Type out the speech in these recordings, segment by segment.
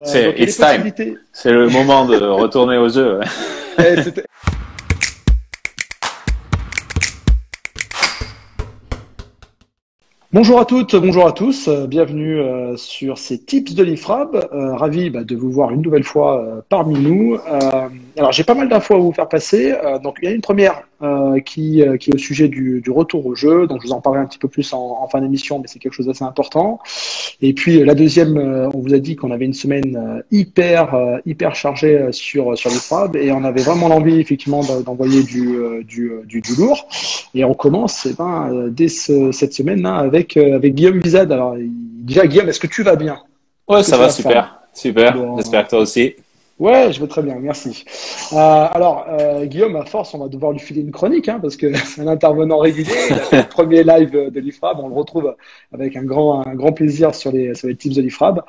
Donc il y a des It's time. possibilités. C'est le moment de retourner au jeu. Ouais. C'était- Bonjour à toutes, bonjour à tous, bienvenue sur ces tips de l'IFRAB. Ravi de vous voir une nouvelle fois parmi nous. Alors j'ai pas mal d'infos à vous faire passer. Donc il y a une première qui est au sujet du retour au jeu. Donc je vous en parlerai un petit peu plus en fin d'émission, mais c'est quelque chose d'assez important. Et puis la deuxième, on vous a dit qu'on avait une semaine hyper chargée sur l'IFRAB et on avait vraiment l'envie effectivement d'envoyer du lourd. Et on commence dès cette semaine-là avec Guillaume Bizade. Alors, déjà, Guillaume, est-ce que tu vas bien? Ouais, Est-ce que ça tu as va la forme? super, super. Bon, J'espère que toi aussi. ouais, je vais très bien, merci. Alors, Guillaume, à force, on va devoir lui filer une chronique, hein, parce que c'est un intervenant régulier. Il a fait le premier live de l'IFRAB. On le retrouve avec un grand plaisir sur les tips de l'IFRAB.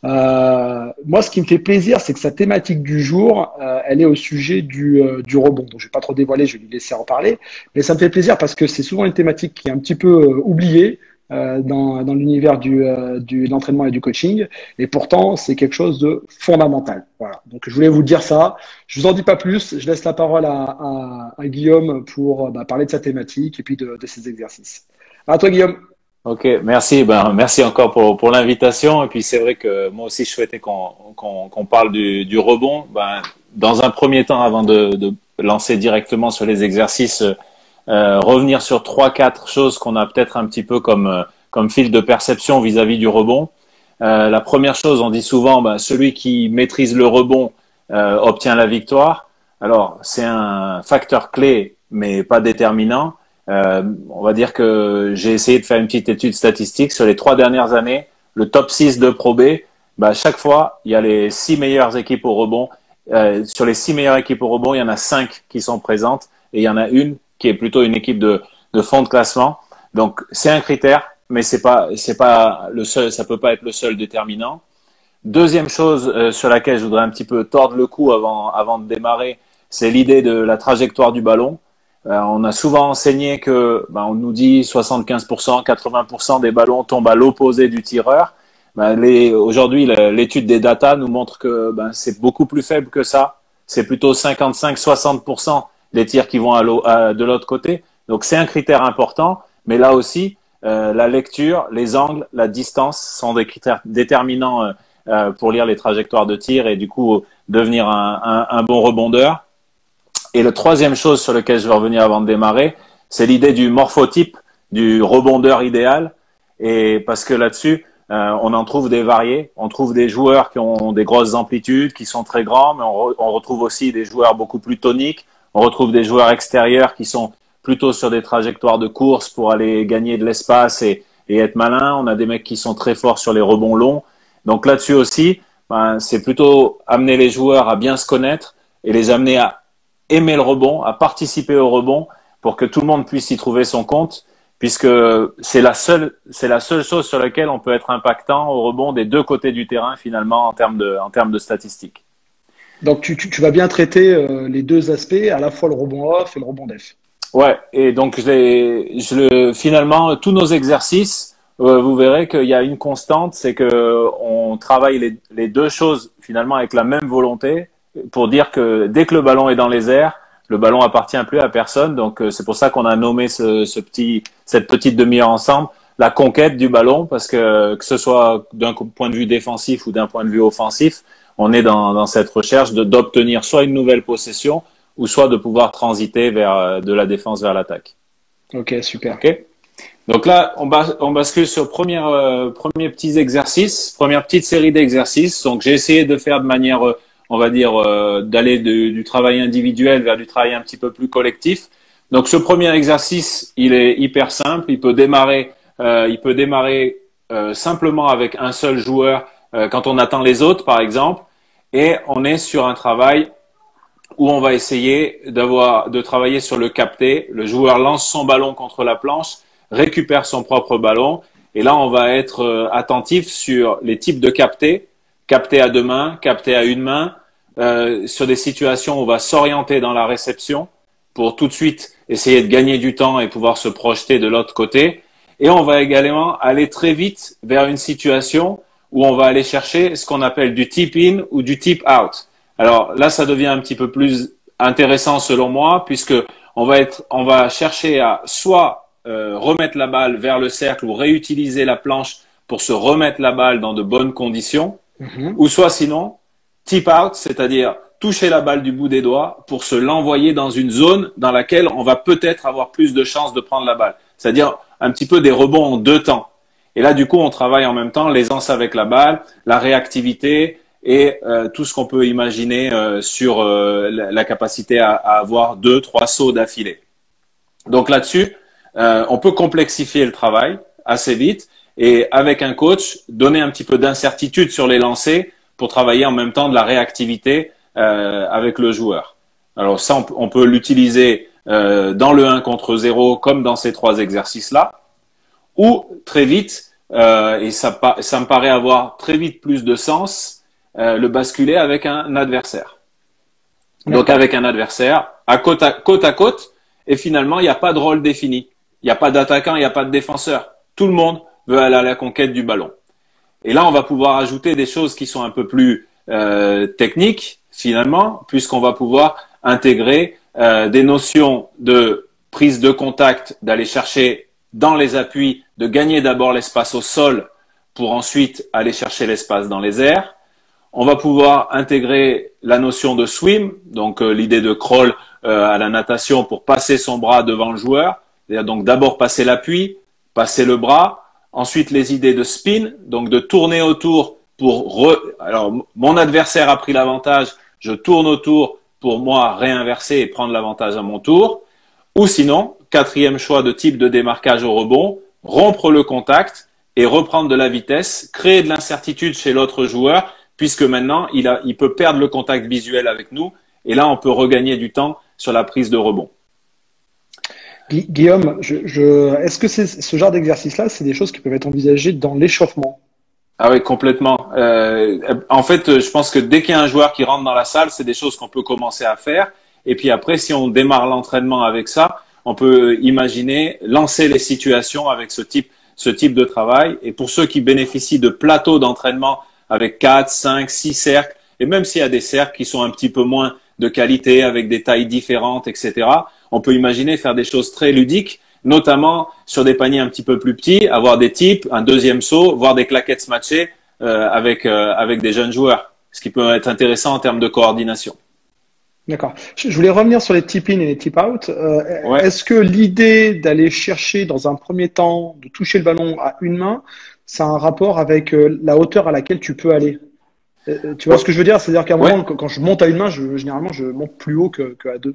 Moi, ce qui me fait plaisir, c'est que sa thématique du jour, elle est au sujet du rebond. Donc, je vais pas trop dévoiler, je vais lui laisser en parler. Mais ça me fait plaisir parce que c'est souvent une thématique qui est un petit peu oubliée. Dans l'univers de l'entraînement et du coaching. Et pourtant, c'est quelque chose de fondamental. Voilà. Donc, je voulais vous dire ça. Je vous en dis pas plus. Je laisse la parole à Guillaume pour parler de sa thématique et puis de ses exercices. À toi, Guillaume. Ok, merci. Ben, merci encore pour l'invitation. Et puis c'est vrai que moi aussi je souhaitais qu'on parle du rebond. Ben, dans un premier temps, avant de lancer directement sur les exercices, revenir sur trois, quatre choses qu'on a peut-être un petit peu comme fil de perception vis-à-vis du rebond. La première chose, on dit souvent, ben, celui qui maîtrise le rebond obtient la victoire. Alors, c'est un facteur clé, mais pas déterminant. On va dire que j'ai essayé de faire une petite étude statistique sur les 3 dernières années. Le top 6 de Pro B, ben, chaque fois, il y a les 6 meilleures équipes au rebond. Sur les 6 meilleures équipes au rebond, il y en a 5 qui sont présentes et il y en a une qui est plutôt une équipe de fond de classement. Donc, c'est un critère, mais c'est pas le seul, ça peut pas être le seul déterminant. Deuxième chose sur laquelle je voudrais un petit peu tordre le cou avant de démarrer, c'est l'idée de la trajectoire du ballon. On a souvent enseigné que, on nous dit 75%, 80% des ballons tombent à l'opposé du tireur. Aujourd'hui, l'étude des data nous montre que c'est beaucoup plus faible que ça. C'est plutôt 55-60% des tirs qui vont de l'autre côté. Donc c'est un critère important, mais là aussi, la lecture, les angles, la distance sont des critères déterminants pour lire les trajectoires de tir et du coup devenir un bon rebondeur. Et la troisième chose sur laquelle je vais revenir avant de démarrer, c'est l'idée du morphotype, du rebondeur idéal. Et parce que là-dessus, on en trouve des variés. On trouve des joueurs qui ont des grosses amplitudes, qui sont très grands, mais on retrouve aussi des joueurs beaucoup plus toniques. On retrouve des joueurs extérieurs qui sont plutôt sur des trajectoires de course pour aller gagner de l'espace et être malin. On a des mecs qui sont très forts sur les rebonds longs. Donc là-dessus aussi, c'est plutôt amener les joueurs à bien se connaître et les amener à aimer le rebond, à participer au rebond pour que tout le monde puisse y trouver son compte, puisque c'est la seule chose sur laquelle on peut être impactant au rebond des deux côtés du terrain finalement en termes de statistiques. Donc, tu vas bien traiter les deux aspects, à la fois le rebond off et le rebond def. Ouais, et donc finalement tous nos exercices, vous verrez qu'il y a une constante, c'est que on travaille les deux choses finalement avec la même volonté pour dire que dès que le ballon est dans les airs, le ballon appartient plus à personne. Donc c'est pour ça qu'on a nommé cette petite demi-heure ensemble la conquête du ballon, parce que ce soit d'un point de vue défensif ou d'un point de vue offensif, on est dans cette recherche d'obtenir soit une nouvelle possession ou soit de pouvoir transiter vers de la défense vers l'attaque. Ok, super. Okay. Donc là, on bascule sur premier petit exercice, première petite série d'exercices. Donc j'ai essayé de faire de manière, on va dire, d'aller du travail individuel vers du travail un petit peu plus collectif. Donc ce premier exercice, il est hyper simple. Il peut démarrer simplement avec un seul joueur quand on attend les autres, par exemple, et on est sur un travail où on va essayer de travailler sur le capté. Le joueur lance son ballon contre la planche, récupère son propre ballon, et là on va être attentif sur les types de capté, capté à deux mains, capté à une main, sur des situations où on va s'orienter dans la réception pour tout de suite essayer de gagner du temps et pouvoir se projeter de l'autre côté. Et on va également aller très vite vers une situation où on va aller chercher ce qu'on appelle du tip in ou du tip out. Alors là, ça devient un petit peu plus intéressant selon moi, puisque on va chercher à soit remettre la balle vers le cercle ou réutiliser la planche pour se remettre la balle dans de bonnes conditions, ou soit sinon tip out, c'est-à-dire toucher la balle du bout des doigts pour se l'envoyer dans une zone dans laquelle on va peut-être avoir plus de chances de prendre la balle. C'est-à-dire un petit peu des rebonds en deux temps. Et là, du coup, on travaille en même temps l'aisance avec la balle, la réactivité et tout ce qu'on peut imaginer sur la capacité à avoir 2-3 sauts d'affilée. Donc là-dessus, on peut complexifier le travail assez vite et avec un coach, donner un petit peu d'incertitude sur les lancers pour travailler en même temps de la réactivité avec le joueur. Alors ça, on peut l'utiliser dans le 1 contre 0 comme dans ces 3 exercices-là, ou très vite, et ça me paraît avoir très vite plus de sens, le basculer avec un adversaire. Donc avec un adversaire à côte à côte, et finalement, il n'y a pas de rôle défini. Il n'y a pas d'attaquant, il n'y a pas de défenseur. Tout le monde veut aller à la conquête du ballon. Et là, on va pouvoir ajouter des choses qui sont un peu plus techniques, finalement, puisqu'on va pouvoir intégrer des notions de prise de contact, d'aller chercher dans les appuis, de gagner d'abord l'espace au sol pour ensuite aller chercher l'espace dans les airs. On va pouvoir intégrer la notion de swim, donc l'idée de crawl à la natation pour passer son bras devant le joueur, c'est-à-dire donc d'abord passer l'appui, passer le bras, ensuite les idées de spin, donc de tourner autour alors mon adversaire a pris l'avantage, je tourne autour pour moi réinverser et prendre l'avantage à mon tour, ou sinon, 4e choix de type de démarquage au rebond, rompre le contact et reprendre de la vitesse, créer de l'incertitude chez l'autre joueur, puisque maintenant il peut perdre le contact visuel avec nous, et là on peut regagner du temps sur la prise de rebond. Guillaume, est-ce que ce genre d'exercice-là, c'est des choses qui peuvent être envisagées dans l'échauffement? Ah oui, complètement. En fait, je pense que dès qu'il y a un joueur qui rentre dans la salle, c'est des choses qu'on peut commencer à faire. Et puis après, si on démarre l'entraînement avec ça, on peut imaginer lancer les situations avec ce type de travail. Et pour ceux qui bénéficient de plateaux d'entraînement avec 4, 5, 6 cercles, et même s'il y a des cercles qui sont un petit peu moins de qualité, avec des tailles différentes, etc., on peut imaginer faire des choses très ludiques, notamment sur des paniers un petit peu plus petits, avoir des tips, un deuxième saut, voire des claquettes matchées avec des jeunes joueurs, ce qui peut être intéressant en termes de coordination. D'accord. Je voulais revenir sur les tip-in et les tip-out. Ouais. Est-ce que l'idée d'aller chercher dans un premier temps, de toucher le ballon à une main, ça a un rapport avec la hauteur à laquelle tu peux aller? Tu vois ce que je veux dire? C'est-à-dire qu'à un moment, quand je monte à une main, généralement, je monte plus haut qu'à deux.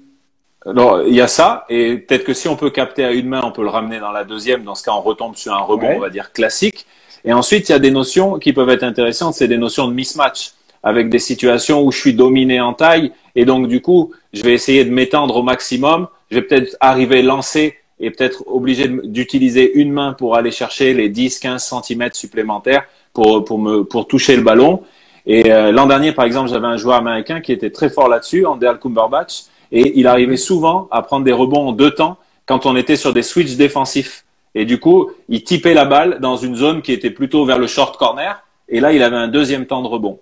Alors, il y a ça, et peut-être que si on peut capter à une main, on peut le ramener dans la deuxième. Dans ce cas, on retombe sur un rebond, on va dire, classique. Et ensuite, il y a des notions qui peuvent être intéressantes, c'est des notions de mismatch, avec des situations où je suis dominé en taille, et donc du coup, je vais essayer de m'étendre au maximum. Je vais peut-être arriver lancer et peut-être obligé d'utiliser une main pour aller chercher les 10-15 centimètres supplémentaires pour toucher le ballon. Et l'an dernier, par exemple, j'avais un joueur américain qui était très fort là-dessus, Andel Cumberbatch, et il arrivait souvent à prendre des rebonds en deux temps quand on était sur des switches défensifs. Et du coup, il tipait la balle dans une zone qui était plutôt vers le short corner, et là, il avait un deuxième temps de rebond.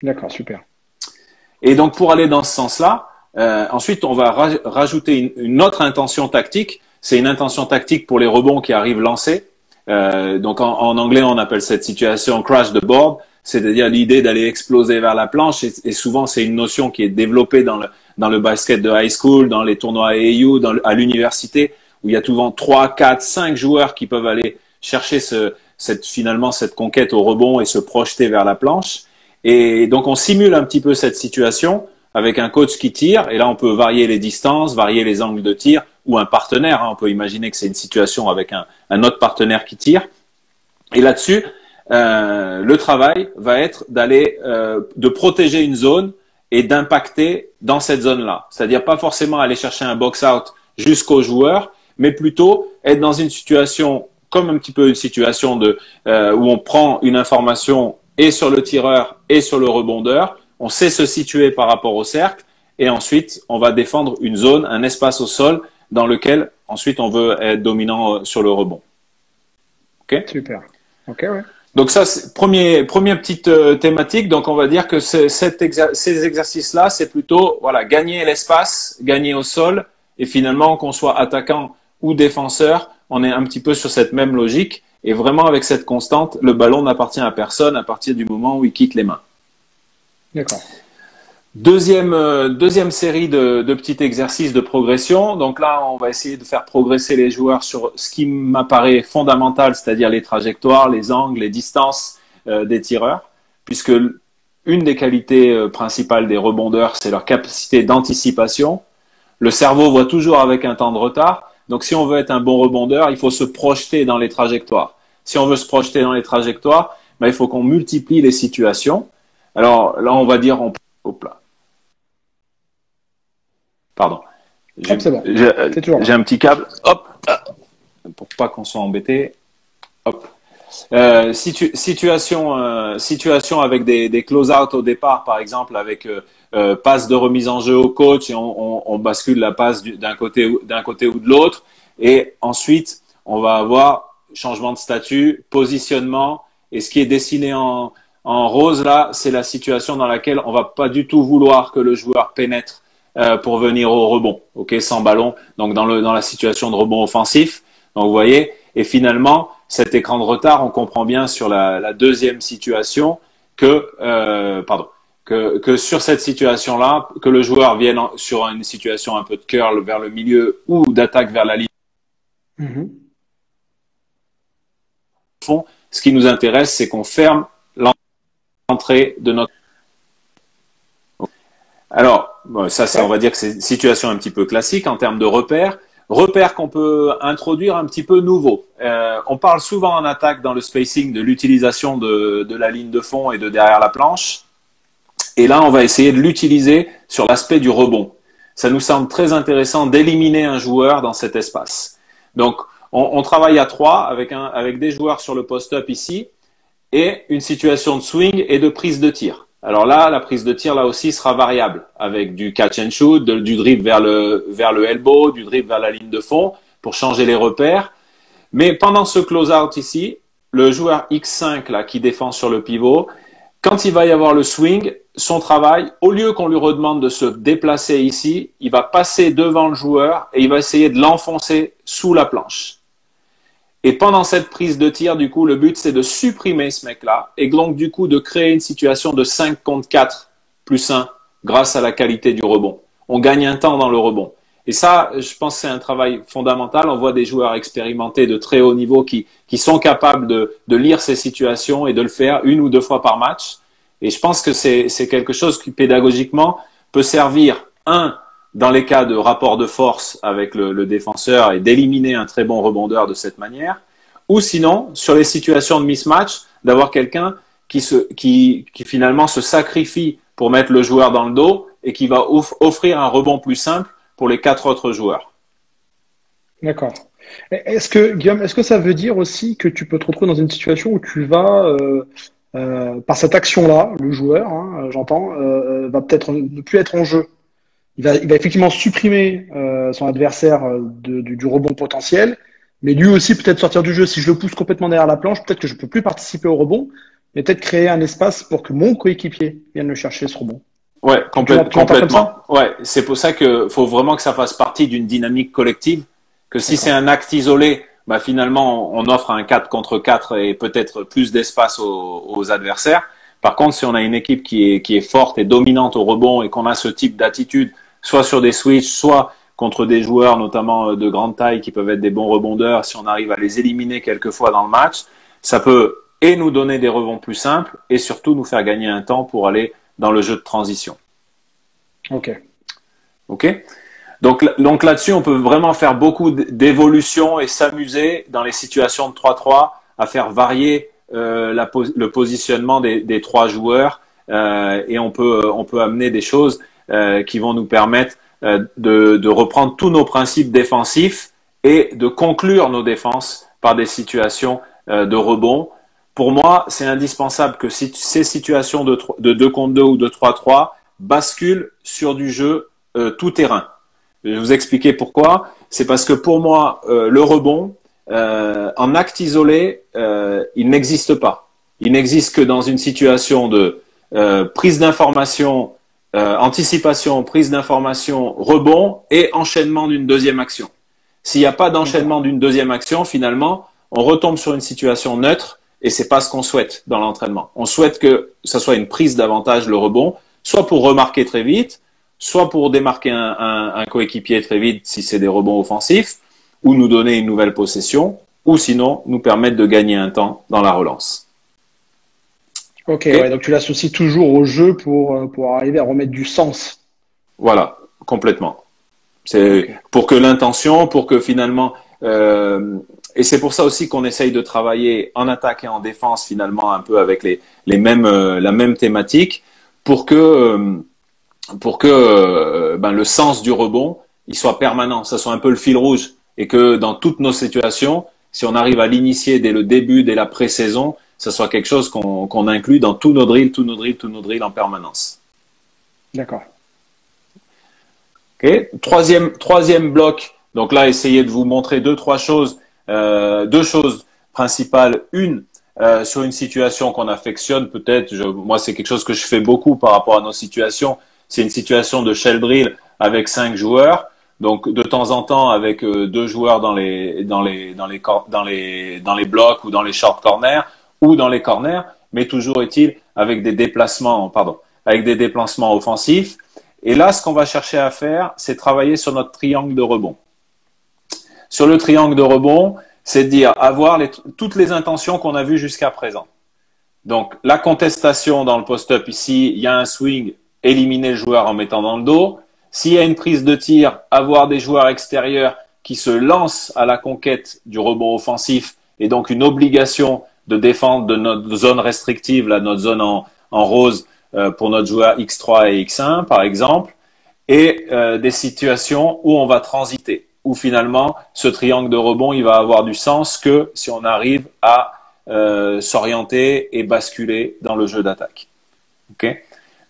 D'accord, super. Et donc, pour aller dans ce sens-là, ensuite, on va rajouter une autre intention tactique. C'est une intention tactique pour les rebonds qui arrivent lancés. Donc, en anglais, on appelle cette situation crash the board, c'est-à-dire l'idée d'aller exploser vers la planche. Et souvent, c'est une notion qui est développée dans le basket de high school, dans les tournois AAU, à l'université, où il y a souvent 3, 4, 5 joueurs qui peuvent aller chercher finalement cette conquête au rebond et se projeter vers la planche. Et donc, on simule un petit peu cette situation avec un coach qui tire. Et là, on peut varier les distances, varier les angles de tir, ou un partenaire. On peut imaginer que c'est une situation avec un autre partenaire qui tire. Et là-dessus, le travail va être de protéger une zone et d'impacter dans cette zone-là. C'est-à-dire pas forcément aller chercher un box-out jusqu'au joueur, mais plutôt être dans une situation comme un petit peu une situation où on prend une information et sur le tireur et sur le rebondeur. On sait se situer par rapport au cercle et ensuite on va défendre une zone, un espace au sol dans lequel ensuite on veut être dominant sur le rebond. Ok ? Super. Ok, ouais. Donc ça, c'est première petite thématique. Donc on va dire que ces exercices-là, c'est plutôt voilà gagner l'espace, gagner au sol, et finalement qu'on soit attaquant ou défenseur, on est un petit peu sur cette même logique. Et vraiment avec cette constante, le ballon n'appartient à personne à partir du moment où il quitte les mains. D'accord. Deuxième série de petits exercices de progression. Donc là, on va essayer de faire progresser les joueurs sur ce qui m'apparaît fondamental, c'est-à-dire les trajectoires, les angles, les distances des tireurs, puisque une des qualités principales des rebondeurs, c'est leur capacité d'anticipation. Le cerveau voit toujours avec un temps de retard. Donc si on veut être un bon rebondeur, il faut se projeter dans les trajectoires. Si on veut se projeter dans les trajectoires, ben, il faut qu'on multiplie les situations. Alors là, on va dire, hop là. Pardon. C'est bon. J'ai un petit câble. Hop. Pour pas qu'on soit embêté. Hop. Situation avec des close-out au départ, par exemple, avec passe de remise en jeu au coach et on bascule la passe d'un côté ou de l'autre. Et ensuite, on va avoir changement de statut, positionnement. Et ce qui est dessiné en rose là, c'est la situation dans laquelle on va pas du tout vouloir que le joueur pénètre pour venir au rebond, ok, sans ballon. Donc dans la situation de rebond offensif. Donc vous voyez. Et finalement, cet écran de retard, on comprend bien sur la deuxième situation que sur cette situation-là, que le joueur vienne sur une situation un peu de curl vers le milieu ou d'attaque vers la ligne. Fond, ce qui nous intéresse, c'est qu'on ferme l'entrée de notre. Alors, ça, on va dire que c'est une situation un petit peu classique en termes de repères. Repères qu'on peut introduire un petit peu nouveaux. On parle souvent en attaque dans le spacing de l'utilisation de la ligne de fond et de derrière la planche. Et là, on va essayer de l'utiliser sur l'aspect du rebond. Ça nous semble très intéressant d'éliminer un joueur dans cet espace. Donc, on travaille à 3 avec des joueurs sur le post-up ici et une situation de swing et de prise de tir. Alors là, la prise de tir là aussi sera variable avec du catch and shoot, du dribble vers le elbow, du dribble vers la ligne de fond pour changer les repères. Mais pendant ce close-out ici, le joueur X5 là qui défend sur le pivot, quand il va y avoir le swing, son travail, au lieu qu'on lui redemande de se déplacer ici, il va passer devant le joueur et il va essayer de l'enfoncer sous la planche. Et pendant cette prise de tir, du coup, le but, c'est de supprimer ce mec-là et donc, du coup, de créer une situation de 5 contre 4 plus 1 grâce à la qualité du rebond. On gagne un temps dans le rebond. Et ça, je pense que c'est un travail fondamental. On voit des joueurs expérimentés de très haut niveau qui sont capables de lire ces situations et de le faire 1 ou 2 fois par match. Et je pense que c'est quelque chose qui, pédagogiquement, peut servir, dans les cas de rapport de force avec le défenseur et d'éliminer un très bon rebondeur de cette manière, ou sinon, sur les situations de mismatch, d'avoir quelqu'un qui finalement se sacrifie pour mettre le joueur dans le dos et qui va offrir un rebond plus simple pour les 4 autres joueurs. D'accord. Guillaume, est-ce que ça veut dire aussi que tu peux te retrouver dans une situation où tu vas, par cette action-là, le joueur, j'entends, va peut-être ne plus être en jeu. Il va effectivement supprimer son adversaire du rebond potentiel, mais lui aussi peut-être sortir du jeu. Si je le pousse complètement derrière la planche, peut-être que je peux plus participer au rebond, mais peut-être créer un espace pour que mon coéquipier vienne le chercher, ce rebond. Ouais, complètement. Ouais, c'est pour ça que faut vraiment que ça fasse partie d'une dynamique collective. Que si c'est un acte isolé, bah finalement on offre un 4 contre 4 et peut-être plus d'espace aux adversaires. Par contre, si on a une équipe qui est forte et dominante au rebond et qu'on a ce type d'attitude, soit sur des switches, soit contre des joueurs notamment de grande taille qui peuvent être des bons rebondeurs, si on arrive à les éliminer quelquefois dans le match, ça peut et nous donner des rebonds plus simples et surtout nous faire gagner un temps pour aller dans le jeu de transition. Ok. Donc là-dessus, on peut vraiment faire beaucoup d'évolutions et s'amuser dans les situations de 3-3 à faire varier le positionnement des 3 joueurs et on peut amener des choses qui vont nous permettre de reprendre tous nos principes défensifs et de conclure nos défenses par des situations de rebond. Pour moi, c'est indispensable que ces situations de 2 contre 2 ou de 3-3 basculent sur du jeu tout terrain. Je vais vous expliquer pourquoi. C'est parce que pour moi, le rebond, en acte isolé, il n'existe pas. il n'existe que dans une situation de prise d'information, anticipation, prise d'information, rebond et enchaînement d'une deuxième action. S'il n'y a pas d'enchaînement d'une deuxième action, finalement, on retombe sur une situation neutre et c'est pas ce qu'on souhaite dans l'entraînement. On souhaite que ça soit une prise d'avantage, le rebond, soit pour remarquer très vite, soit pour démarquer un coéquipier très vite si c'est des rebonds offensifs, ou nous donner une nouvelle possession, ou sinon nous permettre de gagner un temps dans la relance. Ok, ouais, donc tu l'associes toujours au jeu pour arriver à remettre du sens. Voilà, complètement. C'est pour que l'intention, pour que finalement, et c'est pour ça aussi qu'on essaye de travailler en attaque et en défense finalement un peu avec la même thématique, pour que le sens du rebond il soit permanent, ça soit un peu le fil rouge, et que dans toutes nos situations, si on arrive à l'initier dès le début, dès la pré-saison, ça soit quelque chose qu'on inclut dans tous nos drills en permanence. D'accord. Okay. Troisième bloc. Donc là, essayez de vous montrer deux choses principales. Une, sur une situation qu'on affectionne, peut-être. Moi, c'est quelque chose que je fais beaucoup par rapport à nos situations. C'est une situation de shell drill avec 5 joueurs. Donc de temps en temps avec 2 joueurs dans les blocs ou dans les short corners ou dans les corners, mais toujours est-il avec des déplacements offensifs. Et là, ce qu'on va chercher à faire, c'est travailler sur notre triangle de rebond. Sur le triangle de rebond, c'est de dire avoir toutes les intentions qu'on a vues jusqu'à présent. Donc la contestation dans le post-up ici, il y a un swing, éliminer le joueur en mettant dans le dos. S'il y a une prise de tir, avoir des joueurs extérieurs qui se lancent à la conquête du rebond offensif et donc une obligation de défendre de notre zone restrictive, là, notre zone en rose pour notre joueur X3 et X1 par exemple, et des situations où on va transiter, où finalement ce triangle de rebond il va avoir du sens que si on arrive à s'orienter et basculer dans le jeu d'attaque. Okay.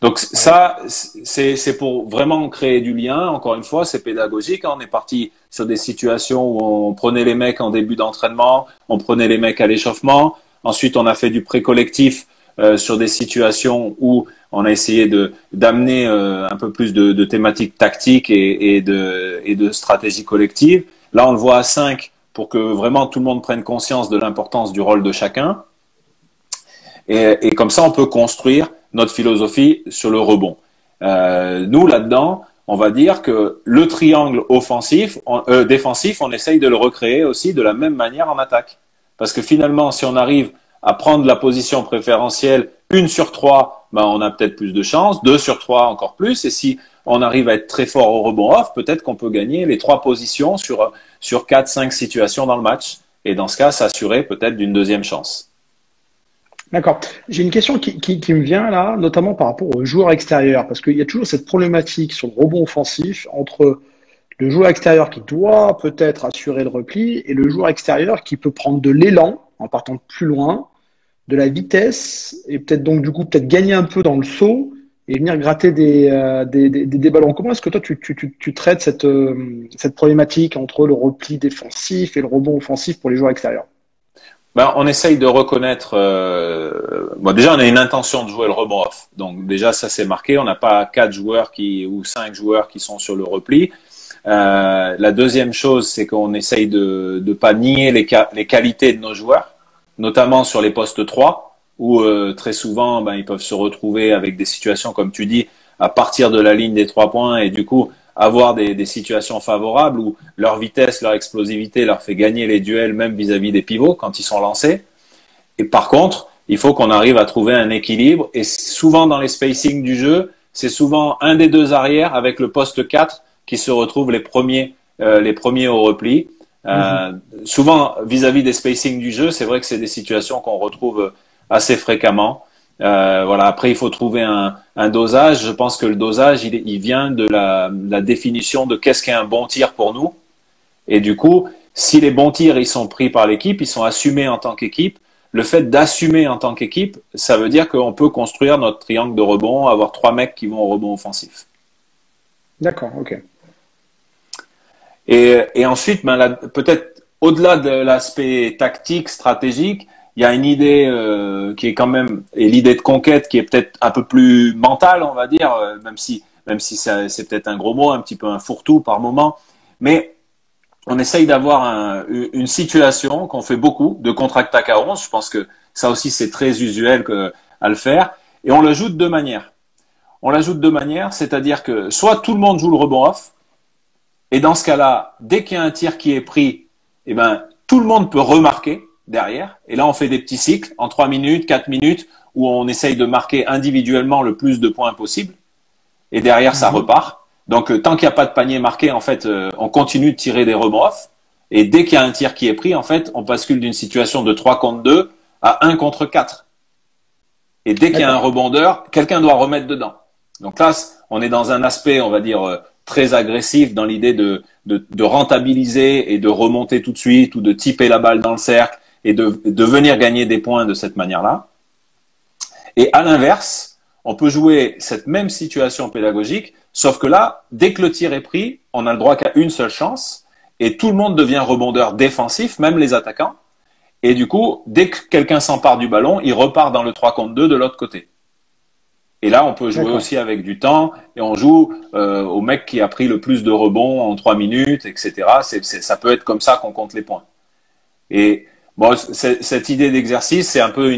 Donc ça, c'est pour vraiment créer du lien. Encore une fois, c'est pédagogique. On est parti sur des situations où on prenait les mecs en début d'entraînement, on prenait les mecs à l'échauffement. Ensuite, on a fait du pré-collectif sur des situations où on a essayé d'amener un peu plus de thématiques tactiques et de stratégie collective. Là, on le voit à 5 pour que vraiment tout le monde prenne conscience de l'importance du rôle de chacun. Et comme ça, on peut construire notre philosophie sur le rebond. Nous, là-dedans, on va dire que le triangle défensif, on essaye de le recréer aussi de la même manière en attaque. Parce que finalement, si on arrive à prendre la position préférentielle 1 sur 3, ben, on a peut-être plus de chances, 2 sur 3 encore plus. Et si on arrive à être très fort au rebond off, peut-être qu'on peut gagner les 3 positions sur 4-5 situations dans le match. Et dans ce cas, s'assurer peut-être d'une deuxième chance. D'accord. J'ai une question qui me vient là, notamment par rapport aux joueurs extérieurs, parce qu'il y a toujours cette problématique sur le rebond offensif entre le joueur extérieur qui doit peut-être assurer le repli et le joueur extérieur qui peut prendre de l'élan en partant de plus loin, de la vitesse et peut-être donc du coup peut-être gagner un peu dans le saut et venir gratter des ballons. Comment est-ce que toi tu traites cette problématique entre le repli défensif et le rebond offensif pour les joueurs extérieurs? Ben, on essaye de reconnaître. Bon, déjà, on a une intention de jouer le rebond off. Donc déjà, ça c'est marqué. On n'a pas 4 joueurs ou 5 joueurs qui sont sur le repli. La deuxième chose, c'est qu'on essaye de pas nier les qualités de nos joueurs, notamment sur les postes 3, où très souvent, ben, ils peuvent se retrouver avec des situations, comme tu dis, à partir de la ligne des 3 points et du coup avoir des situations favorables où leur vitesse, leur explosivité leur fait gagner les duels même vis-à-vis des pivots quand ils sont lancés. Et par contre, il faut qu'on arrive à trouver un équilibre et souvent dans les spacings du jeu, c'est souvent un des 2 arrières avec le poste 4 qui se retrouvent les premiers au repli. Souvent vis-à-vis des spacings du jeu, c'est vrai que c'est des situations qu'on retrouve assez fréquemment. Voilà. Après, il faut trouver un dosage. Je pense que le dosage, il vient de la définition de qu'est-ce qu'est un bon tir pour nous. Et du coup, si les bons tirs, ils sont pris par l'équipe, ils sont assumés en tant qu'équipe. Le fait d'assumer en tant qu'équipe, ça veut dire qu'on peut construire notre triangle de rebond, avoir 3 mecs qui vont au rebond offensif. D'accord, ok. Et ensuite, ben, peut-être au-delà de l'aspect tactique, stratégique, il y a une idée qui est quand même, et l'idée de conquête qui est peut-être un peu plus mentale, on va dire, même si c'est peut-être un gros mot, un petit peu un fourre-tout par moment, mais on essaye d'avoir une situation qu'on fait beaucoup de contre-attaque à 11. Je pense que ça aussi c'est très usuel à le faire, et on l'ajoute de manière. On l'ajoute de manière, c'est-à-dire que soit tout le monde joue le rebond off, et dans ce cas-là, dès qu'il y a un tir qui est pris, eh ben, tout le monde peut remarquer derrière. Et là, on fait des petits cycles en 3 minutes, 4 minutes, où on essaye de marquer individuellement le plus de points possible. Et derrière, ça repart. Donc, tant qu'il n'y a pas de panier marqué, en fait, on continue de tirer des rebonds off. Et dès qu'il y a un tir qui est pris, en fait, on bascule d'une situation de 3 contre 2 à 1 contre 4. Et dès qu'il y a un rebondeur, quelqu'un doit remettre dedans. Donc là, on est dans un aspect, on va dire, très agressif dans l'idée de rentabiliser et de remonter tout de suite ou de typer la balle dans le cercle et de venir gagner des points de cette manière-là. Et à l'inverse, on peut jouer cette même situation pédagogique, sauf que là, dès que le tir est pris, on n'a le droit qu'à une seule chance et tout le monde devient rebondeur défensif, même les attaquants. Et du coup, dès que quelqu'un s'empare du ballon, il repart dans le 3 contre 2 de l'autre côté. Et là, on peut jouer aussi avec du temps et on joue au mec qui a pris le plus de rebonds en 3 minutes, etc. Ça peut être comme ça qu'on compte les points. Et bon, cette idée d'exercice, c'est un peu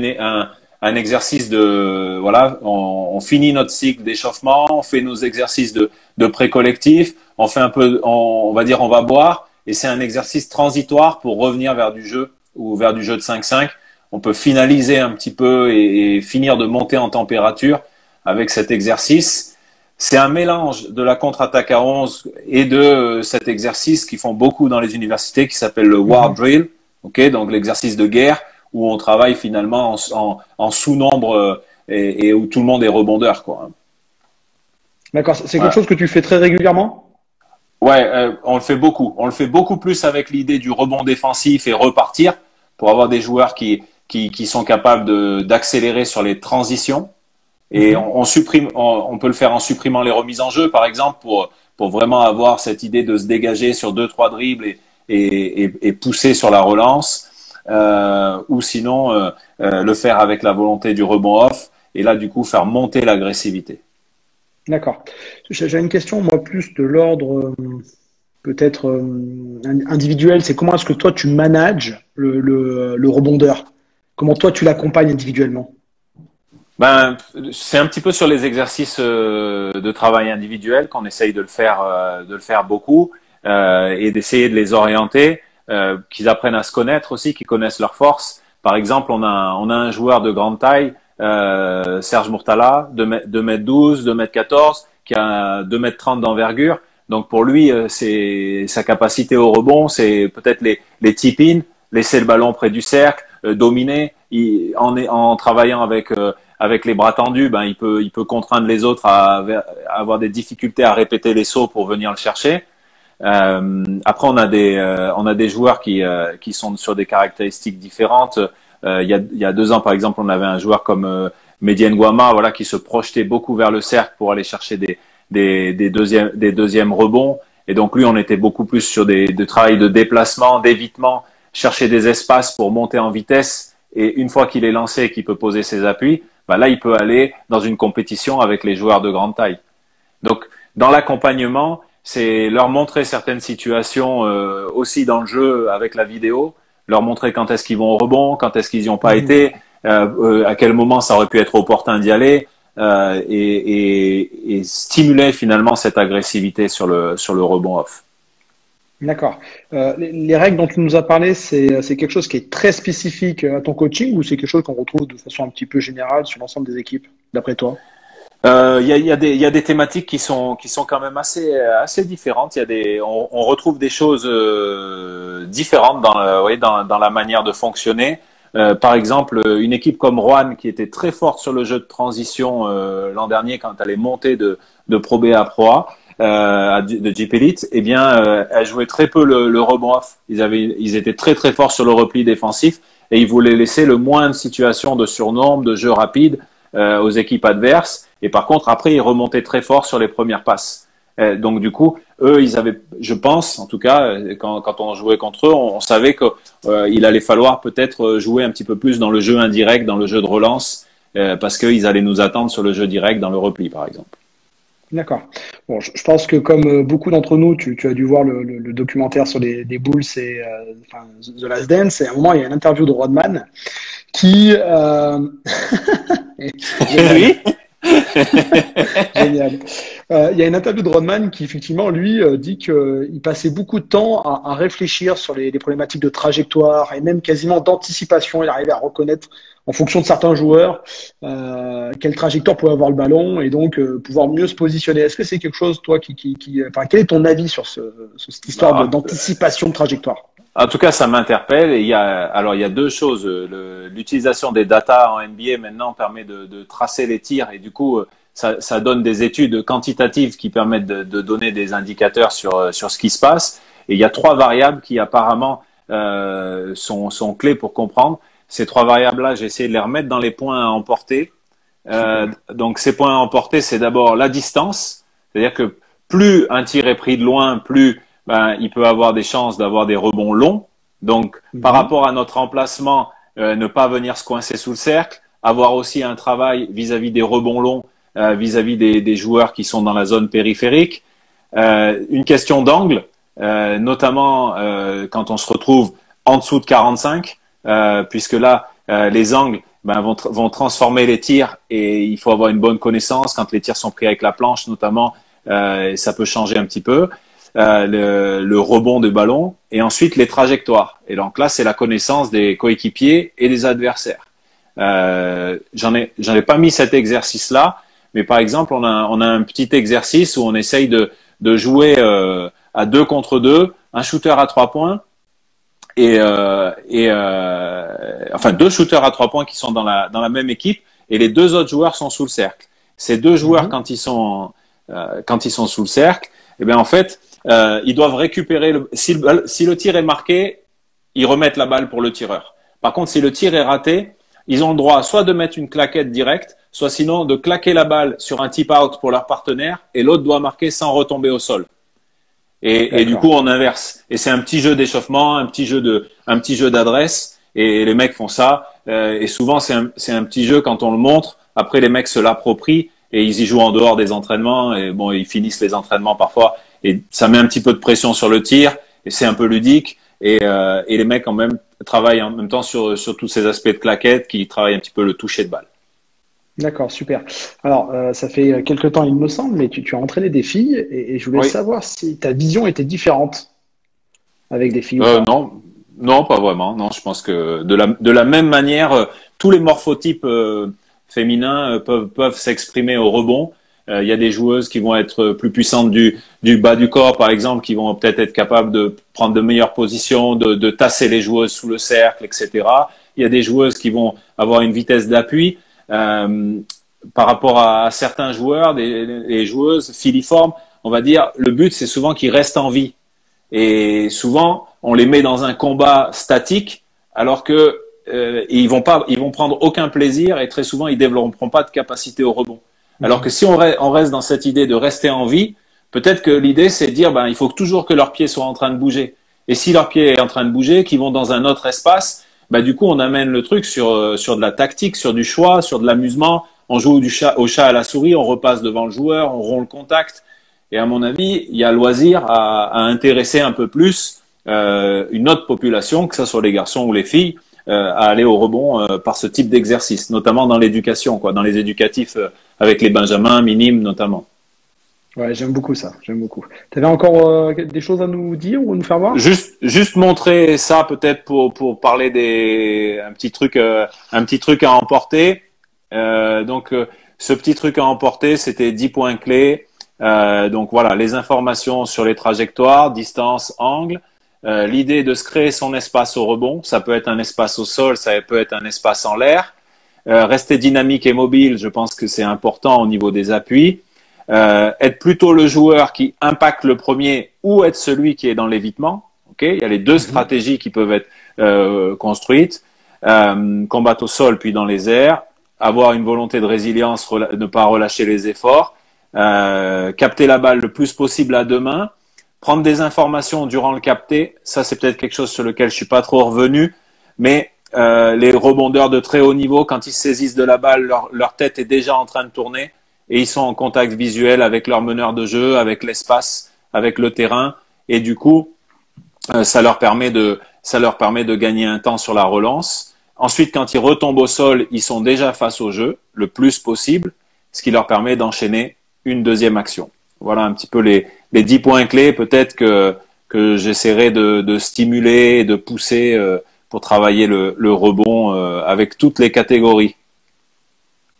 un exercice de voilà, on finit notre cycle d'échauffement, on fait nos exercices de pré-collectif, on fait un peu, on va dire, on va boire, et c'est un exercice transitoire pour revenir vers du jeu ou vers du jeu de 5-5. On peut finaliser un petit peu et finir de monter en température avec cet exercice. C'est un mélange de la contre-attaque à 11 et de cet exercice qu'ils font beaucoup dans les universités qui s'appelle le war drill, okay, donc l'exercice de guerre où on travaille finalement en sous-nombre et où tout le monde est rebondeur, quoi. D'accord, c'est quelque chose que tu fais très régulièrement? Ouais, on le fait beaucoup. On le fait beaucoup plus avec l'idée du rebond défensif et repartir pour avoir des joueurs qui sont capables d'accélérer sur les transitions. Et on peut le faire en supprimant les remises en jeu, par exemple, pour vraiment avoir cette idée de se dégager sur 2-3 dribbles et pousser sur la relance, ou sinon le faire avec la volonté du rebond off, et là, du coup, faire monter l'agressivité. D'accord. J'ai une question, moi, plus de l'ordre peut-être individuel. C'est comment est-ce que toi, tu manages le rebondeur? Comment toi, tu l'accompagnes individuellement? Ben, c'est un petit peu sur les exercices de travail individuel qu'on essaye de le faire beaucoup et d'essayer de les orienter, qu'ils apprennent à se connaître aussi, qu'ils connaissent leurs forces. Par exemple, on a un joueur de grande taille, Serge Mourtala, 2m12, 2m14, qui a 2m30 d'envergure. Donc pour lui, c'est sa capacité au rebond, c'est peut-être les tip-in, laisser le ballon près du cercle, dominer. En travaillant avec les bras tendus, ben il peut contraindre les autres à avoir des difficultés à répéter les sauts pour venir le chercher. Après, on a des joueurs qui sont sur des caractéristiques différentes. Il y a 2 ans, par exemple, on avait un joueur comme Mehdi Nguama, voilà, qui se projetait beaucoup vers le cercle pour aller chercher des deuxièmes rebonds. Et donc lui, on était beaucoup plus sur de travail de déplacement, d'évitement, chercher des espaces pour monter en vitesse. Et une fois qu'il est lancé et qu'il peut poser ses appuis, ben là, il peut aller dans une compétition avec les joueurs de grande taille. Donc, dans l'accompagnement, c'est leur montrer certaines situations aussi dans le jeu avec la vidéo, leur montrer quand est-ce qu'ils vont au rebond, quand est-ce qu'ils n'y ont pas été, à quel moment ça aurait pu être opportun d'y aller, et stimuler finalement cette agressivité sur le rebond off. D'accord. Les règles dont tu nous as parlé, c'est quelque chose qui est très spécifique à ton coaching ou c'est quelque chose qu'on retrouve de façon un petit peu générale sur l'ensemble des équipes, d'après toi? Il y a des thématiques qui sont quand même assez différentes. On retrouve des choses différentes dans la manière de fonctionner. Par exemple, une équipe comme Roanne qui était très forte sur le jeu de transition l'an dernier quand elle est montée de Pro B à Pro A, de Jeep Elite, eh bien, elle jouait très peu le rebond off. Ils étaient très très forts sur le repli défensif et ils voulaient laisser le moins de situations de surnombre, de jeu rapide aux équipes adverses. Et par contre, après, ils remontaient très fort sur les premières passes. Donc du coup, eux, ils avaient, je pense, en tout cas, quand on jouait contre eux, on savait que il allait falloir peut-être jouer un petit peu plus dans le jeu indirect, dans le jeu de relance, parce qu'ils allaient nous attendre sur le jeu direct dans le repli, par exemple. D'accord. Bon, je pense que comme beaucoup d'entre nous, tu as dû voir le documentaire sur les Bulls et enfin, The Last Dance. Et à un moment, il y a une interview de Rodman qui Oui. génial. Il y a une interview de Rodman qui effectivement lui dit qu'il passait beaucoup de temps à réfléchir sur les problématiques de trajectoire et même quasiment d'anticipation. Il arrivait à reconnaître en fonction de certains joueurs quelle trajectoire pouvait avoir le ballon et donc pouvoir mieux se positionner. Est-ce que c'est quelque chose, toi, enfin, quel est ton avis sur cette histoire d'anticipation de trajectoire? En tout cas, ça m'interpelle. Et il y a deux choses. L'utilisation des data en NBA maintenant permet de tracer les tirs et du coup, ça donne des études quantitatives qui permettent de donner des indicateurs sur ce qui se passe. Et il y a trois variables qui apparemment sont clés pour comprendre. Ces trois variables-là, j'ai essayé de les remettre dans les points à emporter. Donc, ces points à emporter, c'est d'abord la distance. C'est-à-dire que plus un tir est pris de loin, plus il peut avoir des chances d'avoir des rebonds longs. Donc, par rapport à notre emplacement, ne pas venir se coincer sous le cercle, avoir aussi un travail vis-à-vis des rebonds longs, vis-à-vis des joueurs qui sont dans la zone périphérique. Une question d'angle, notamment quand on se retrouve en dessous de 45, puisque là, les angles vont transformer les tirs et il faut avoir une bonne connaissance. Quand les tirs sont pris avec la planche, notamment, ça peut changer un petit peu. Le rebond de ballon et ensuite les trajectoires. Et donc là, c'est la connaissance des coéquipiers et des adversaires. J'en ai pas mis cet exercice-là, mais par exemple, on a un petit exercice où on essaye de jouer à 2 contre 2, un shooter à 3 points enfin 2 shooters à 3 points qui sont dans la même équipe et les 2 autres joueurs sont sous le cercle. Ces 2 joueurs quand ils sont sous le cercle, eh bien en fait ils doivent récupérer si le tir est marqué, ils remettent la balle pour le tireur. Par contre, si le tir est raté, ils ont le droit soit de mettre une claquette directe, soit sinon de claquer la balle sur un tip out pour leur partenaire et l'autre doit marquer sans retomber au sol. Et du coup, on inverse. Et c'est un petit jeu d'échauffement, un petit jeu d'adresse. Et les mecs font ça. Et souvent, c'est un petit jeu quand on le montre. Après, les mecs se l'approprient et ils y jouent en dehors des entraînements. Et bon, ils finissent les entraînements parfois. Et ça met un petit peu de pression sur le tir. Et c'est un peu ludique. Et les mecs en même travaillent en même temps sur tous ces aspects de claquettes qui travaillent un petit peu le toucher de balle. D'accord, super. Alors, ça fait quelque temps, il me semble, mais tu as entraîné des filles et je voulais savoir si ta vision était différente avec des filles ou pas. Non, pas vraiment. Non, je pense que de la même manière, tous les morphotypes féminins peuvent s'exprimer au rebond. Il y a des joueuses qui vont être plus puissantes du bas du corps, par exemple, qui vont peut-être être capables de prendre de meilleures positions, de tasser les joueuses sous le cercle, etc. Il y a des joueuses qui vont avoir une vitesse d'appui. Par rapport à certains joueurs, les joueuses filiformes, on va dire, le but c'est souvent qu'ils restent en vie. Et souvent, on les met dans un combat statique, alors que ils vont prendre aucun plaisir et très souvent ils développeront pas de capacité au rebond. Alors que si on reste dans cette idée de rester en vie, peut-être que l'idée c'est de dire il faut toujours que leurs pieds soient en train de bouger. Et si leur pied est en train de bouger, qu'ils vont dans un autre espace, du coup, on amène le truc sur de la tactique, sur du choix, sur de l'amusement. On joue au chat à la souris, on repasse devant le joueur, on rompt le contact. Et à mon avis, il y a loisir à intéresser un peu plus une autre population, que ce soit les garçons ou les filles, à aller au rebond par ce type d'exercice, notamment dans l'éducation, dans les éducatifs avec les benjamins, minimes notamment. Ouais, j'aime beaucoup ça, j'aime beaucoup. Tu avais encore des choses à nous dire ou à nous faire voir? Juste montrer ça peut-être pour parler un petit truc à emporter. Donc ce petit truc à emporter, c'était 10 points clés. Donc voilà, les informations sur les trajectoires, distance, angle. L'idée de se créer son espace au rebond, ça peut être un espace au sol, ça peut être un espace en l'air. Rester dynamique et mobile, je pense que c'est important au niveau des appuis. Être plutôt le joueur qui impacte le premier ou être celui qui est dans l'évitement. Okay, il y a les deux stratégies qui peuvent être construites. Combattre au sol puis dans les airs. Avoir une volonté de résilience, ne pas relâcher les efforts. Capter la balle le plus possible à 2 mains. prendre des informations durant le capté, ça c'est peut-être quelque chose sur lequel je suis pas trop revenu, mais les rebondeurs de très haut niveau, quand ils saisissent de la balle, leur tête est déjà en train de tourner et ils sont en contact visuel avec leur meneur de jeu, avec l'espace, avec le terrain, et du coup, ça leur permet de gagner un temps sur la relance. Ensuite, quand ils retombent au sol, ils sont déjà face au jeu le plus possible, ce qui leur permet d'enchaîner une deuxième action. Voilà un petit peu les 10 points clés, peut-être que j'essaierai de stimuler et de pousser pour travailler le rebond avec toutes les catégories.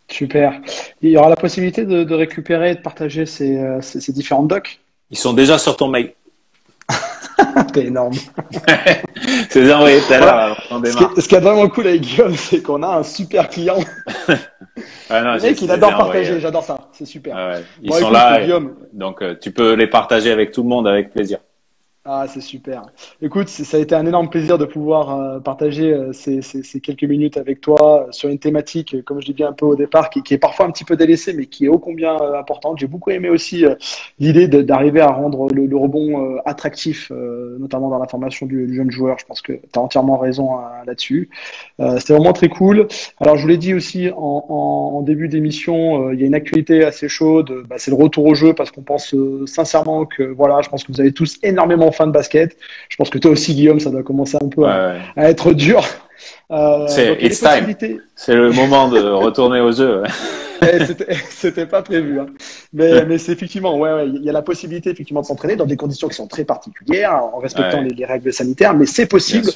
Super. Il y aura la possibilité de récupérer et de partager ces différentes docs? Ils sont déjà sur ton mail. T'es énorme. C'est déjà envoyé tout à l'heure. Ce qui est vraiment cool avec Guillaume, c'est qu'on a un super client. Ah non, le mec, il adore partager. J'adore ça. C'est super. Ah ouais. Ils Bon, sont écoute, là. Guillaume. Donc, tu peux les partager avec tout le monde avec plaisir. Ah, c'est super. Écoute, ça a été un énorme plaisir de pouvoir partager ces quelques minutes avec toi sur une thématique, comme je l'ai dit un peu au départ, qui est parfois un petit peu délaissée, mais qui est ô combien importante. J'ai beaucoup aimé aussi l'idée d'arriver à rendre le rebond attractif, notamment dans la formation du jeune joueur. Je pense que tu as entièrement raison là-dessus. C'était vraiment très cool. Alors, je vous l'ai dit aussi en début d'émission, il y a une actualité assez chaude. C'est le retour au jeu parce qu'on pense sincèrement que, voilà, je pense que vous avez tous énormément fan de basket. Je pense que toi aussi, Guillaume, ça doit commencer un peu à être dur. It's time. C'est le moment de retourner au jeu. C'était pas prévu, hein. Mais c'est effectivement, il y a la possibilité effectivement de s'entraîner dans des conditions qui sont très particulières, en respectant les règles sanitaires, mais c'est possible.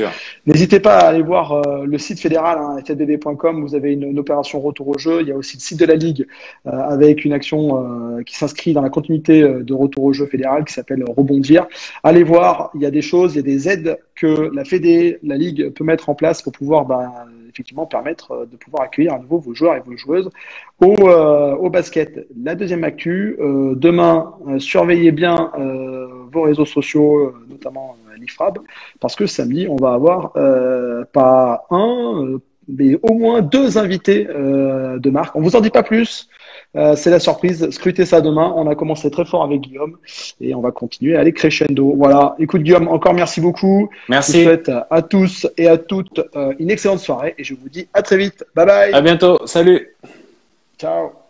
N'hésitez pas à aller voir le site fédéral, hein, fbb.com. Vous avez une opération retour au jeu. Il y a aussi le site de la ligue avec une action qui s'inscrit dans la continuité de retour au jeu fédéral qui s'appelle Rebondir. Allez voir, il y a des choses, il y a des aides que la Fédé, la ligue peut mettre en place pour pouvoir effectivement permettre de pouvoir accueillir à nouveau vos joueurs et vos joueuses au basket. La deuxième actu, demain, surveillez bien vos réseaux sociaux, notamment l'IFRAB, parce que samedi, on va avoir pas un, mais au moins 2 invités de marque. On vous en dit pas plus. C'est la surprise. Scrutez ça demain. On a commencé très fort avec Guillaume et on va continuer à aller crescendo. Voilà. Écoute, Guillaume, encore merci beaucoup. Merci. Je vous souhaite à tous et à toutes une excellente soirée et je vous dis à très vite. Bye bye. À bientôt. Salut. Ciao.